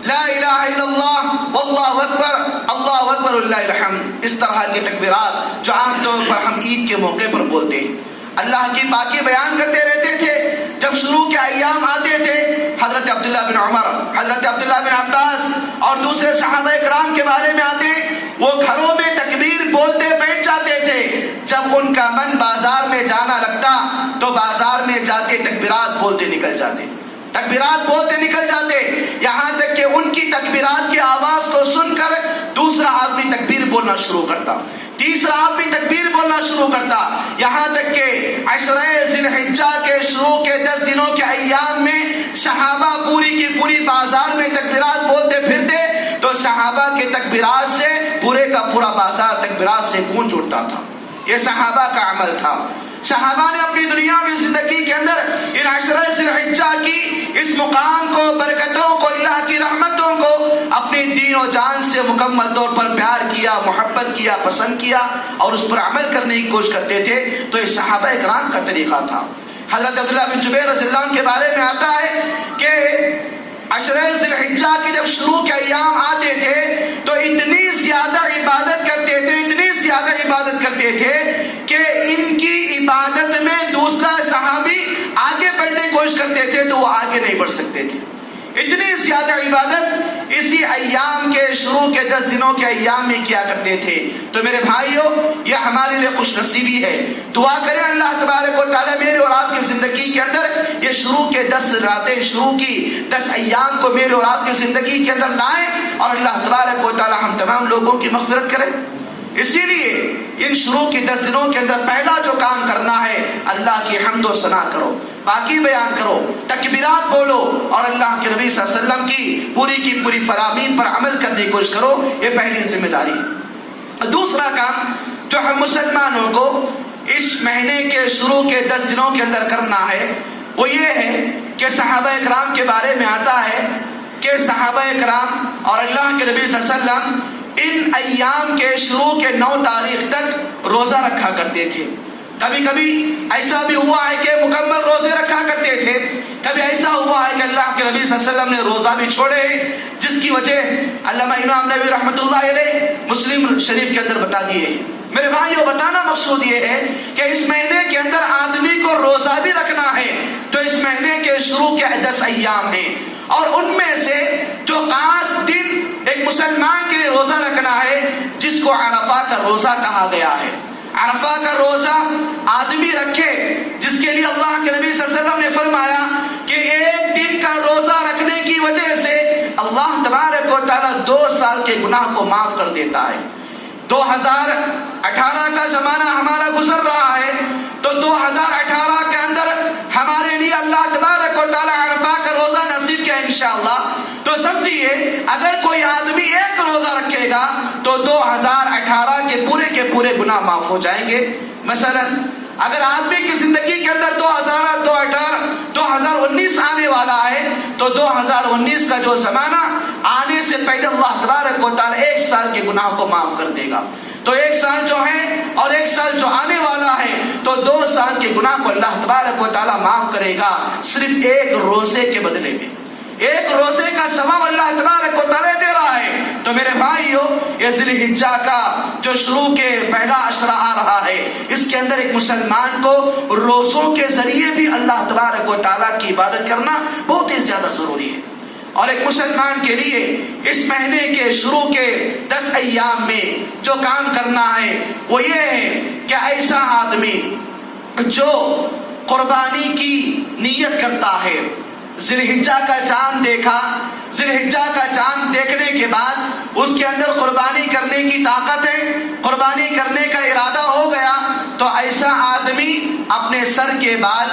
لا الہ الا اللہ واللہ اکبر اللہ اکبر وللہ الحمد، اس طرح کی تکبیرات جو عام طور پر ہم عید کے موقع پر بولتے ہیں، اللہ کی پاکی بیان کرتے رہتے تھے۔ جب شروع کے ایام آتے تھے، حضرت عبداللہ بن عمر، حضرت عبداللہ بن عباس اور دوسرے صحابہ کرام کے بارے میں آتے، وہ گھروں میں تکبیر بولتے بیٹھ جاتے تھے۔ جب ان کا من بازار میں جانا لگتا تو بازار میں جاتے تکبیرات بولتے نکل جاتے، تکبیرات بولتے نکل جاتے، یہاں تک کہ ان کی تکبیرات کی آواز کو سن کر دوسرا آدمی تکبیر بولنا شروع کرتا، تیسرا آدمی تکبیر بولنا شروع کرتا، یہاں تک کہ عشرہ ذی الحجہ کے شروع کے 10 دنوں کے ایام میں صحابہ پوری کی پوری بازار میں تکبیرات بولتے پھرتے تو صحابہ کے تکبیرات سے پورے کا پورا بازار تکبیرات سے گونج اٹھتا تھا۔ یہ صحابہ کا عمل تھا۔ صحابہ نے اپنی دنیاوی زندگی کے اندر ان عشرہ ذی الحجہ کی اس مقام کو، برکتوں کو، اللہ کی رحمتوں کو اپنی دین و جان سے مکمل طور پر پیار کیا، محبت کیا، پسند کیا اور اس پر عمل کرنے کی کوشش کرتے تھے۔ تو یہ صحابہ کرام کا طریقہ تھا۔ حضرت عبداللہ بن زبیر رضی اللہ عنہ کے بارے میں آتا ہے کہ عشرہ ذی الحجہ کی جب شروع کے ایام آتے تھے تو اتنی زیادہ عبادت کرتے تھے، اتنی زیادہ عبادت کرتے تھے کہ ان کی عبادت میں دوسرا صحابی آگے بڑھنے کی کوشش کرتے تھے تو وہ آگے نہیں بڑھ سکتے تھے۔ اتنی زیادہ عبادت اسی ایام کے شروع کے 10 دنوں کے ایام میں کیا کرتے تھے۔ تو میرے بھائیوں، یہ ہمارے لیے خوش نصیبی ہے۔ دعا کریں اللہ تبارک و تعالیٰ میرے اور آپ کی زندگی کے اندر یہ شروع کے 10 راتیں، شروع کی 10 ایام کو میرے اور آپ کی زندگی کے اندر لائیں اور اللہ تبارک و تعالیٰ ہم تمام لوگوں کی مغفرت کرے۔ اسی لیے ان شروع کی 10 دنوں کے اندر پہلا جو کام کرنا ہے، اللہ کی حمد و ثنا کرو، باقی بیان کرو، تکبیرات بولو اور اللہ کے نبی صلی اللہ علیہ وسلم کی پوری فرامین پر عمل کرنے کی کوشش کرو۔ یہ پہلی ذمہ داری ہے۔ دوسرا کام جو ہم مسلمانوں کو اس مہینے کے شروع کے 10 دنوں کے اندر کرنا ہے وہ یہ ہے کہ صحابہ کرام کے بارے میں آتا ہے کہ صحابہ کرام اور اللہ کے نبی صلی اللہ علیہ وسلم ان ایام کے شروع کے 9 تاریخ تک روزہ رکھا کرتے تھے۔ کبھی کبھی ایسا بھی ہوا ہے کہ مکمل روزے رکھا کرتے تھے، کبھی ایسا ہوا ہے کہ اللہ کے نبی صلی اللہ علیہ وسلم نے روزہ بھی چھوڑے، جس کی وجہ علامہ امام نووی رحمۃ اللہ علیہ مسلم شریف کے اندر بتا دیے ہیں۔ میرے بھائیوں، بتانا مقصود یہ ہے کہ اس مہینے کے اندر آدمی کو روزہ بھی رکھنا ہے تو اس مہینے کے شروع کے 10 ایام ہیں، اور ان میں سے جو خاص دن ایک مسلمان کے لیے روزہ رکھنا ہے جس کو عرفہ کا روزہ کہا گیا ہے۔ عرفہ کا روزہ آدمی رکھے جس کے لیے اللہ کے نبی صلی اللہ علیہ وسلم نے فرمایا کہ ایک دن کا روزہ رکھنے کی وجہ سے اللہ تبارک و تعالیٰ 2 سال کے گناہ کو معاف کر دیتا ہے۔ 2018 کا زمانہ ہمارا گزر رہا ہے تو 2018 کے اندر ہمارے لیے اللہ تبارک و تعالیٰ عرفہ کا روزہ نصیب کیا انشاءاللہ۔ تو سمجھیے اگر کوئی آدمی ایک روزہ رکھے گا تو 2018 کے پورے گناہ معاف ہو جائیں گے۔ مثلا اگر آدمی کی زندگی کے اندر 2019 آنے والا ہے تو 2019 کا جو زمانہ آنے سے پہلے اللہ تبارک و تعالیٰ 1 سال کے گناہ کو معاف کر دے گا۔ تو 1 سال جو ہے اور 1 سال جو آنے والا ہے تو 2 سال کے گناہ کو اللہ تبارک و تعالیٰ معاف کرے گا، صرف 1 روزے کے بدلے میں۔ 1 روزے کا ثواب اللہ تبارک و تعالیٰ دے رہا ہے۔ تو میرے بھائیو، یہ ذی الحجہ کا جو شروع کے پہلا عشرہ آ رہا ہے اس کے اندر ایک مسلمان کو روزوں کے ذریعے بھی اللہ تبارک و تعالیٰ کی عبادت کرنا بہت ہی زیادہ ضروری ہے۔ اور ایک مسلمان کے لیے اس مہینے کے شروع کے 10 ایام میں جو کام کرنا ہے وہ یہ ہے کہ ایسا آدمی جو قربانی کی نیت کرتا ہے، ذی الحجہ کا چاند دیکھا، ذی الحجہ کا چاند دیکھنے کے بعد اس کے اندر قربانی کرنے کی طاقت ہے، قربانی کرنے کا ارادہ ہو گیا، تو ایسا آدمی اپنے سر کے بال،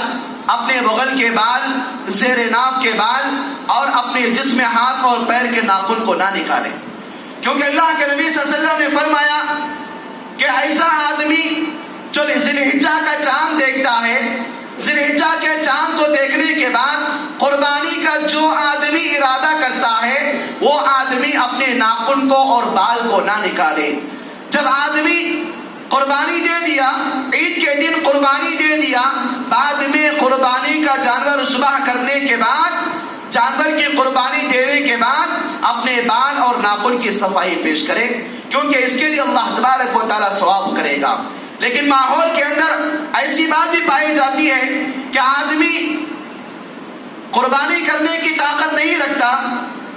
اپنے بغل کے بال، زیر ناف کے بال اور اپنے جسم ہاتھ اور پیر کے ناخن کو نہ نکالے، کیونکہ اللہ کے نبی صلی اللہ علیہ وسلم نے فرمایا کہ ایسا آدمی جو ذی الحجہ کا چاند دیکھتا ہے، ذی الحجہ کے چاند کو دیکھنے کے بعد قربانی کا جو آدمی ارادہ کرتا ہے وہ آدمی اپنے ناخن کو اور بال کو نہ نکالے۔ جب آدمی قربانی دے دیا، عید کے دن قربانی دے دیا، بعد میں قربانی کا جانور ذبح کرنے کے بعد، جانور کی قربانی دینے کے بعد اپنے بال اور ناخن کی صفائی پیش کرے، کیونکہ اس کے لیے اللہ تبارک و تعالیٰ ثواب کرے گا۔ لیکن ماحول کے اندر ایسی بات بھی پائی جاتی ہے کہ آدمی قربانی کرنے کی طاقت نہیں رکھتا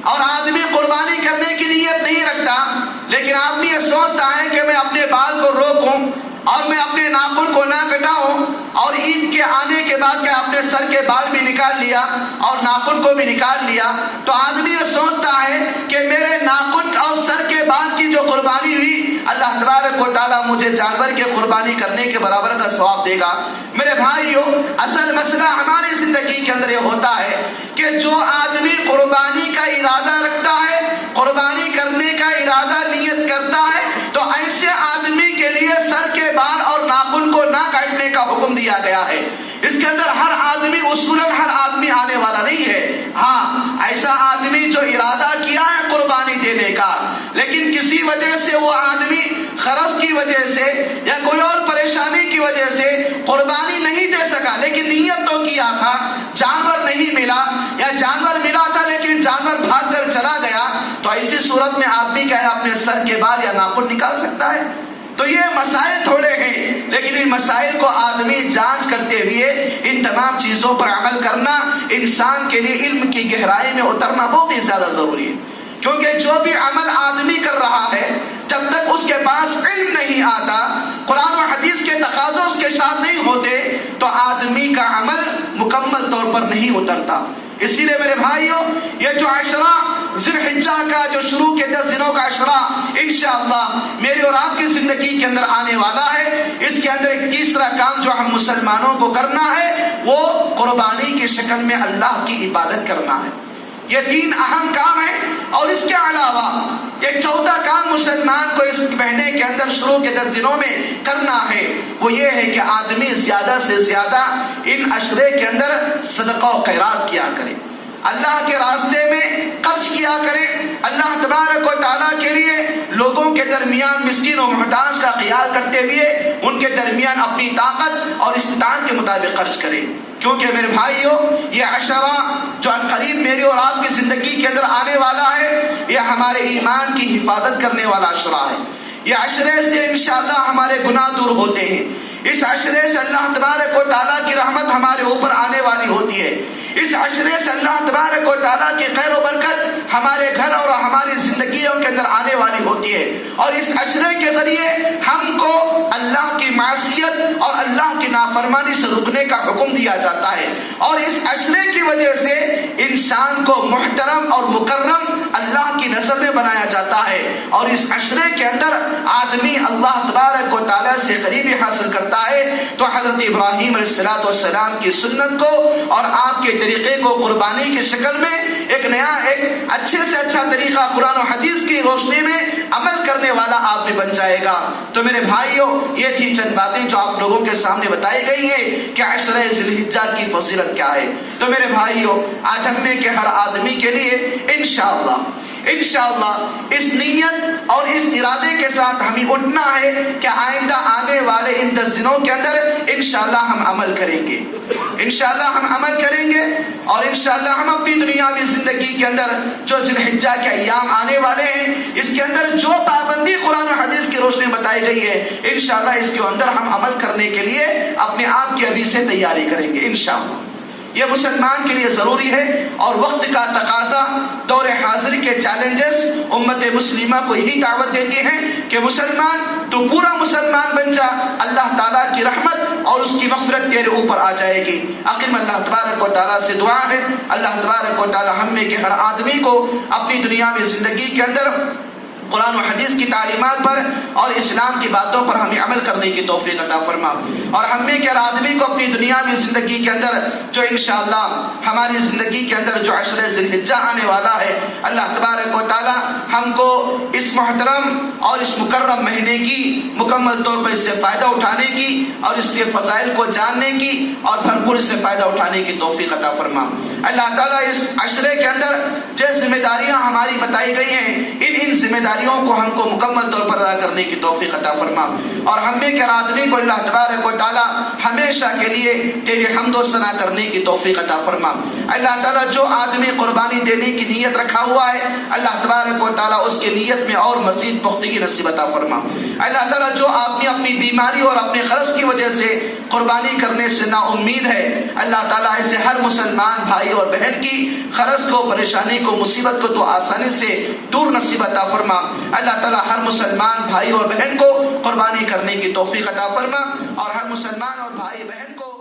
اور آدمی قربانی کرنے کی نیت نہیں رکھتا، لیکن آدمی یہ سوچتا ہے کہ میں اپنے بال کو روکوں اور میں اپنے ناخن کو نہ کٹاؤں، اور عید کے آنے کے بعد کہ اپنے سر کے بال بھی نکال لیا اور ناخن کو بھی نکال لیا، تو آدمی یہ سوچتا ہے کہ میرے ناخن اور سر کے بال کی جو قربانی ہوئی اللہ تبارک و تعالیٰ مجھے جانور کے قربانی کرنے کے برابر کا ثواب دے گا۔ میرے بھائیو، اصل مسئلہ ہماری زندگی کے اندر یہ ہوتا ہے کہ جو آدمی قربانی کا ارادہ رکھتا ہے، قربانی کرنے کا ارادہ نیت کرتا ہے، تو ایسے آدمی کے لیے سر کے بال اور ناخن کو نہ کاٹنے کا حکم دیا گیا ہے۔ اس کے اندر ہر آدمی، اصولاً ہر آدمی آنے والا نہیں ہے، ہاں ایسا آدمی جو ارادہ کیا ہے قربانی دینے کا، لیکن کسی وجہ سے وہ آدمی خرچ کی وجہ سے یا کوئی اور پریشانی کی وجہ سے قربانی نہیں دے سکا، لیکن نیت تو کیا تھا، جانور نہیں ملا یا جانور ملا تھا لیکن جانور بھاگ کر چلا گیا، تو ایسی صورت میں آدمی کیا ہے اپنے سر کے بال یا ناخن نکال سکتا ہے؟ تو یہ مسائل تھوڑے ہیں، لیکن ان مسائل کو آدمی جانچ کرتے ہوئے ان تمام چیزوں پر عمل کرنا انسان کے لیے علم کی گہرائی میں اترنا بہت ہی زیادہ ضروری ہے، کیونکہ جو بھی عمل آدمی کر رہا ہے جب تک اس کے پاس علم نہیں آتا، قرآن و حدیث کے تقاضے اس کے ساتھ نہیں ہوتے، تو آدمی کا عمل مکمل طور پر نہیں اترتا۔ اسی لیے میرے بھائیوں، یہ جو عشرہ ذی الحجہ کا جو شروع کے 10 دنوں کا عشرہ انشاءاللہ میری اور آپ کی زندگی کے اندر آنے والا ہے، اس کے اندر ایک تیسرا کام جو ہم مسلمانوں کو کرنا ہے وہ قربانی کی شکل میں اللہ کی عبادت کرنا ہے۔ یہ 3 اہم کام ہیں، اور اس کے علاوہ ایک چوتھا کام مسلمان کو اس مہینے کے اندر شروع کے 10 دنوں میں کرنا ہے، وہ یہ ہے کہ آدمی زیادہ سے زیادہ ان عشرے کے اندر صدقہ و خیرات کیا کرے، اللہ کے راستے میں خرچ کیا کرے، اللہ تبارک و تعالیٰ کے لیے لوگوں کے درمیان مسکین و محتاج کا خیال کرتے ہوئے ان کے درمیان اپنی طاقت اور استطاعت کے مطابق خرچ کرے، کیونکہ میرے بھائیوں یہ عشرہ جو قریب میری اور آپ کی زندگی کے اندر آنے والا ہے، یہ ہمارے ایمان کی حفاظت کرنے والا عشرہ ہے۔ یہ عشرے سے انشاءاللہ ہمارے گناہ دور ہوتے ہیں، اس عشرے سے اللہ تبارک و تعالیٰ کی رحمت ہمارے اوپر آنے والی ہوتی ہے، اس عشرے سے اللہ تبارک و تعالیٰ کی خیر و برکت ہمارے گھر اور ہماری زندگیوں کے اندر آنے والی ہوتی ہے، اور اس عشرے کے ذریعے ہم کو اللہ کی معصیت اور اللہ کی نافرمانی سے رکنے کا حکم دیا جاتا ہے، اور اس عشرے کی وجہ سے انسان کو محترم اور مکرم اللہ کی نظر میں بنایا جاتا ہے، اور اس عشرے کے اندر آدمی اللہ تبارک و تعالیٰ سے قریبی حاصل کرتا ہے۔ تو حضرت ابراہیم علیہ السلام کی سنت کو اور آپ کے طریقے کو قربانی کی شکل میں ایک نیا، ایک اچھے سے اچھا طریقہ قرآن و حدیث کی روشنی میں عمل کرنے والا آپ بھی بن جائے گا۔ تو میرے بھائیوں، یہ تھی چند باتیں جو آپ لوگوں کے سامنے بتائی گئی ہیں کہ عشرہ ذی الحجہ کی فضیلت کیا ہے۔ تو میرے بھائیوں، آج ہم میں کہ ہر آدمی کے لیے انشاءاللہ اس نیت اور اس ارادے کے ساتھ ہمیں اٹھنا ہے کہ آئندہ آنے والے ان 10 دنوں کے اندر انشاءاللہ ہم عمل کریں گے، انشاءاللہ ہم عمل کریں گے، اور انشاءاللہ ہم اپنی دنیاوی زندگی کے اندر جو ذی الحجہ کے ایام آنے والے ہیں اس کے اندر جو پابندی قرآن و حدیث کی روشنی بتائی گئی ہے انشاءاللہ اس کے اندر ہم عمل کرنے کے لیے اپنے آپ کی ابھی سے تیاری کریں گے انشاءاللہ۔ یہ مسلمان کے لیے ضروری ہے، اور وقت کا تقاضا، دور حاضر کے چیلنجز امت مسلمہ کو یہی دعوت دیتی ہیں کہ مسلمان تو پورا مسلمان بن جا، اللہ تعالیٰ کی رحمت اور اس کی مغفرت تیرے اوپر آ جائے گی۔ آخر میں اللہ تبارک و تعالیٰ سے دعا ہے، اللہ تبارک و تعالیٰ ہم میں کے ہر آدمی کو اپنی دنیاوی زندگی کے اندر قرآن و حدیث کی تعلیمات پر اور اسلام کی باتوں پر ہمیں عمل کرنے کی توفیق عطا فرما، اور ہم میں کے ہر آدمی کو اپنی دنیاوی زندگی کے اندر جو انشاءاللہ ہماری زندگی کے اندر جو عشر ذی الحجہ آنے والا ہے، اللہ تبارک و تعالی ہم کو اس محترم اور اس مکرم مہینے کی مکمل طور پر اس سے فائدہ اٹھانے کی اور اس کے فضائل کو جاننے کی اور بھرپور اس سے فائدہ اٹھانے کی توفیق عطا فرما۔ اللہ تعالیٰ اس عشرے کے اندر جو ذمہ داریاں ہماری بتائی گئی ہیں، ان ذمہ داریوں کو ہم کو مکمل طور پر ادا کرنے کی توفیق عطا فرما، اور ہم میں کے آدمی کو اللہ تبارک و تعالی ہمیشہ کے لیے تیری حمد و ثنا کرنے کی توفیق عطا فرما۔ اللہ تعالیٰ جو آدمی قربانی دینے کی نیت رکھا ہوا ہے، اللہ تبارک و تعالیٰ اس کی نیت میں اور مزید پختگی نصیب عطا فرما۔ اللہ تعالیٰ جو آدمی اپنی بیماری اور اپنے قرض کی وجہ سے قربانی کرنے سے نا امید ہے، اللہ تعالیٰ ایسے ہر مسلمان بھائی اور بہن کی قرض کو، پریشانی کو، مصیبت کو تو آسانی سے دور نصیب عطا فرما۔ اللہ تعالیٰ ہر مسلمان بھائی اور بہن کو قربانی کرنے کی توفیق عطا فرما، اور ہر مسلمان اور بھائی بہن کو